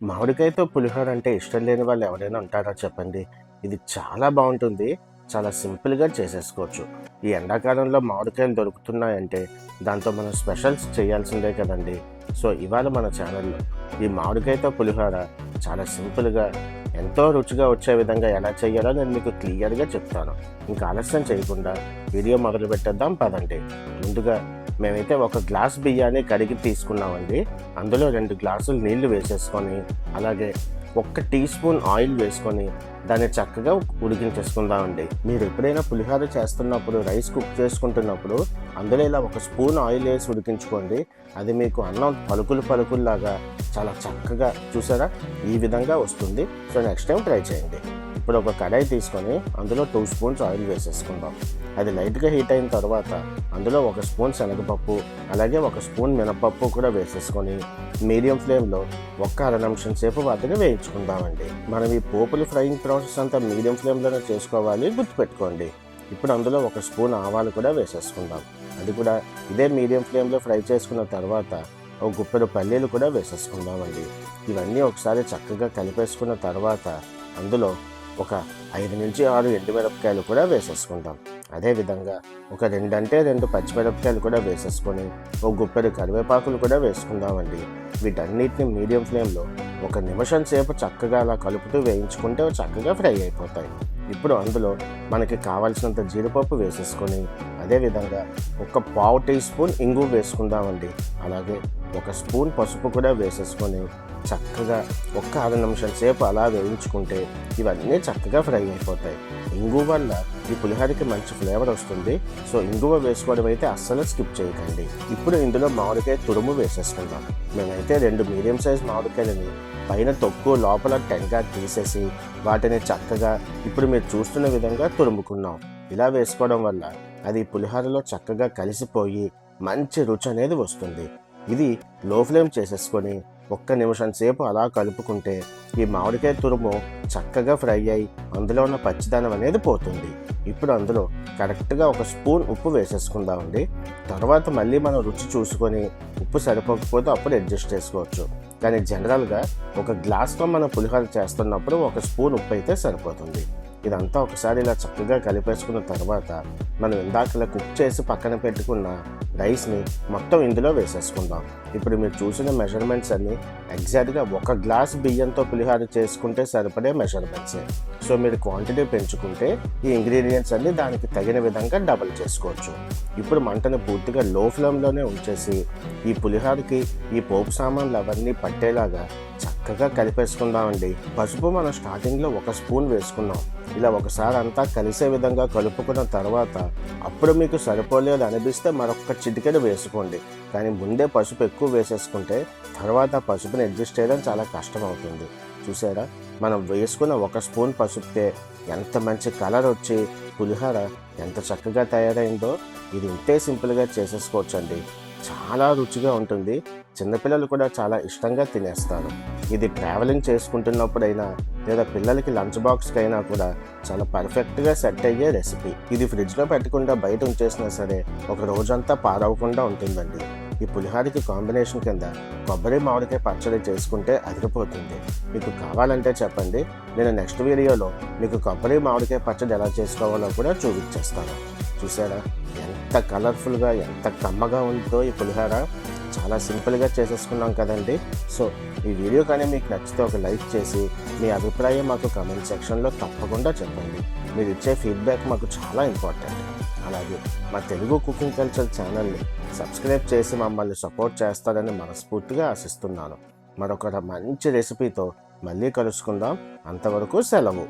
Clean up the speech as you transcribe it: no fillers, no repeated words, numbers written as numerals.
మామిడికాయతో పులిహోర అంటే ఇష్టం లేని వాళ్ళు ఎవరైనా ఉంటారా చెప్పండి. ఇది చాలా బాగుంటుంది. చాలా సింపుల్‌గా చేసేసుకోవచ్చు. ఈ ఎండాకాలంలో మామిడికాయలు దొరుకుతున్నాయంటే దాంతో మనం స్పెషల్స్ చేయాల్సిందే కదండీ! సో, ఇవాళ మన ఛానల్‌లో ఈ మామిడికాయతో పులిహోర చాలా సింపుల్‌గా, ఎంతో రుచిగా వచ్చే విధంగా ఎలా చేయాలో నేను మీకు క్లియర్‌గా చెప్తాను. ఇంకా ఆలస్యం చేయకుండా వీడియో మొదలుపెట్టేద్దాం పదండి. ముందుగా మేమైతే ఒక గ్లాస్ బియ్యాన్ని కడిగి తీసుకున్నామండి. అందులో 2 గ్లాసులు నీళ్లు వేసేసుకొని, అలాగే 1 టీ స్పూన్ ఆయిల్ వేసుకొని దాన్ని చక్కగా ఉడికించేసుకుందామండి. మీరు ఎప్పుడైనా పులిహోర చేస్తున్నప్పుడు, రైస్ కుక్ చేసుకుంటున్నప్పుడు అందులో ఇలా 1 స్పూన్ ఆయిల్ వేసి ఉడికించుకోండి. అది మీకు అన్నం పలుకుల్లాగా చాలా చక్కగా చూసారా ఈ విధంగా వస్తుంది. సో నెక్స్ట్ టైం ట్రై చేయండి. ఇప్పుడు ఒక కడాయి తీసుకొని అందులో 2 స్పూన్స్ ఆయిల్ వేసేసుకుందాం. అది లైట్గా హీట్ అయిన తర్వాత అందులో 1 స్పూన్ శనగపప్పు, అలాగే 1 స్పూన్ మినపప్పు కూడా వేసేసుకొని మీడియం ఫ్లేమ్లో ఒక్క అర నిమిషం సేపు వాటిని వేయించుకుందామండి. మనం ఈ పోపులు ఫ్రైయింగ్ ప్రాసెస్ అంతా మీడియం ఫ్లేమ్లోనే చేసుకోవాలి, గుర్తుపెట్టుకోండి. ఇప్పుడు అందులో 1 స్పూన్ ఆవాలు కూడా వేసేసుకుందాం. అది కూడా ఇదే మీడియం ఫ్లేమ్లో ఫ్రై చేసుకున్న తర్వాత ఒక గుప్పెడు పల్లీలు కూడా వేసేసుకుందామండి. ఇవన్నీ ఒకసారి చక్కగా కలిపేసుకున్న తర్వాత అందులో ఒక 5 నుంచి 6 ఎండుమిరపకాయలు కూడా వేసేసుకుందాం. అదేవిధంగా ఒక 2 పచ్చిమిరపకాయలు కూడా వేసేసుకొని ఒక గుప్పెడు కరివేపాకులు కూడా వేసుకుందామండి. వీటన్నిటిని మీడియం ఫ్లేమ్లో 1 నిమిషం సేపు చక్కగా అలా కలుపుతూ వేయించుకుంటే చక్కగా ఫ్రై అయిపోతాయి. ఇప్పుడు అందులో మనకి కావాల్సినంత జీడిపప్పు వేసేసుకొని, అదేవిధంగా ఒక పావు టీ స్పూన్ ఇంగువ వేసుకుందామండి. అలాగే 1 స్పూన్ పసుపు కూడా వేసేసుకొని చక్కగా ఒక్క అర నిమిషం సేపు అలా వేయించుకుంటే ఇవన్నీ చక్కగా ఫ్రై అయిపోతాయి. ఇంగువ వల్ల ఈ పులిహోరకి మంచి ఫ్లేవర్ వస్తుంది. సో ఇంగువ వేసుకోవడం అయితే అస్సలు స్కిప్ చేయకండి. ఇప్పుడు ఇందులో మామిడికాయ తురుము వేసేసుకుందాం. మేమైతే 2 మీడియం సైజ్ మామిడికాయలని పైన తొక్కు లోపల టెంగా తీసేసి వాటిని చక్కగా ఇప్పుడు మీరు చూస్తున్న విధంగా తురుముకున్నాం. ఇలా వేసుకోవడం వల్ల అది పులిహోరలో చక్కగా కలిసిపోయి మంచి రుచి అనేది వస్తుంది. ఇది లో ఫ్లేమ్ చేసేసుకొని 1 నిమిషం సేపు అలా కలుపుకుంటే ఈ మామిడికాయ తురుము చక్కగా ఫ్రై అయ్యి అందులో ఉన్న పచ్చిదనం అనేది పోతుంది. ఇప్పుడు అందులో కరెక్ట్గా 1 స్పూన్ ఉప్పు వేసేసుకుందామండి. తర్వాత మళ్ళీ మనం రుచి చూసుకొని ఉప్పు సరిపోకపోతే అప్పుడు అడ్జస్ట్ చేసుకోవచ్చు. కానీ జనరల్గా 1 గ్లాస్తో మనం పులిహోర చేస్తున్నప్పుడు 1 స్పూన్ ఉప్పు అయితే సరిపోతుంది. ఇదంతా ఒకసారి ఇలా చక్కగా కలిపేసుకున్న తర్వాత మనం ఇందాకలా కుక్ చేసి పక్కన పెట్టుకున్న రైస్ని మొత్తం ఇందులో వేసేసుకుందాం. ఇప్పుడు మీరు చూసిన మెజర్మెంట్స్ అన్నీ ఎగ్జాక్ట్గా 1 గ్లాస్ బియ్యంతో పులిహోర చేసుకుంటే సరిపడే మెజర్మెంట్సే. సో మీరు క్వాంటిటీ పెంచుకుంటే ఈ ఇంగ్రీడియంట్స్ అన్నీ దానికి తగిన విధంగా డబుల్ చేసుకోవచ్చు. ఇప్పుడు మంటను పూర్తిగా లో ఫ్లేమ్లోనే ఉంచేసి ఈ పులిహోరకి ఈ పోపు సామాన్లు అవన్నీ పట్టేలాగా చక్కగా కలిపేసుకుందామండి. పసుపు మనం స్టార్టింగ్లో 1 స్పూన్ వేసుకున్నాం. ఇలా ఒకసారి అంతా కలిసే విధంగా కలుపుకున్న తర్వాత అప్పుడు మీకు సరిపోలేదు అనిపిస్తే మరొక చిటికెడు వేసుకోండి. కానీ ముందే పసుపు ఎక్కువ వేసేసుకుంటే తర్వాత పసుపుని అడ్జస్ట్ చేయడం చాలా కష్టం అవుతుంది. చూసారా, మనం వేసుకున్న 1 స్పూన్ పసుపుకే ఎంత మంచి కలర్ వచ్చి పులిహోర ఎంత చక్కగా తయారైందో. ఇది ఇంతే సింపుల్గా చేసేసుకోవచ్చండి. చాలా రుచిగా ఉంటుంది. చిన్నపిల్లలు కూడా చాలా ఇష్టంగా తినేస్తారు. ఇది ట్రావెలింగ్ చేసుకుంటున్నప్పుడైనా లేదా పిల్లలకి లంచ్ బాక్స్కి అయినా కూడా చాలా పర్ఫెక్ట్గా సెట్ అయ్యే రెసిపీ. ఇది ఫ్రిడ్జ్లో పెట్టకుండా బయట ఉంచేసినా సరే ఒక రోజంతా పాడవకుండా ఉంటుందండి. ఈ పులిహోరకి కాంబినేషన్ కింద కొబ్బరి మామిడికాయ పచ్చడి చేసుకుంటే అదిరిపోతుంది. మీకు కావాలంటే చెప్పండి, నేను నెక్స్ట్ వీడియోలో మీకు కొబ్బరి మామిడికాయ పచ్చడి ఎలా చేసుకోవాలో కూడా చూపించేస్తాను. చూసారా ఎంత కలర్ఫుల్గా, ఎంత కమ్మగా ఉందో ఈ పులిహోర. చాలా సింపుల్గా చేసేసుకున్నాం కదండి. సో ఈ వీడియో కానీ మీకు నచ్చితే ఒక లైక్ చేసి మీ అభిప్రాయం మాకు కామెంట్ సెక్షన్లో తప్పకుండా చెప్పండి. మీరు ఇచ్చే ఫీడ్బ్యాక్ మాకు చాలా ఇంపార్టెంట్. అలాగే మా తెలుగు కుకింగ్ కల్చర్ ఛానల్ని సబ్స్క్రైబ్ చేసి మమ్మల్ని సపోర్ట్ చేస్తారని మనస్ఫూర్తిగా ఆశిస్తున్నాను. మరొక మంచి రెసిపీతో మళ్ళీ కలుసుకుందాం. అంతవరకు సెలవు.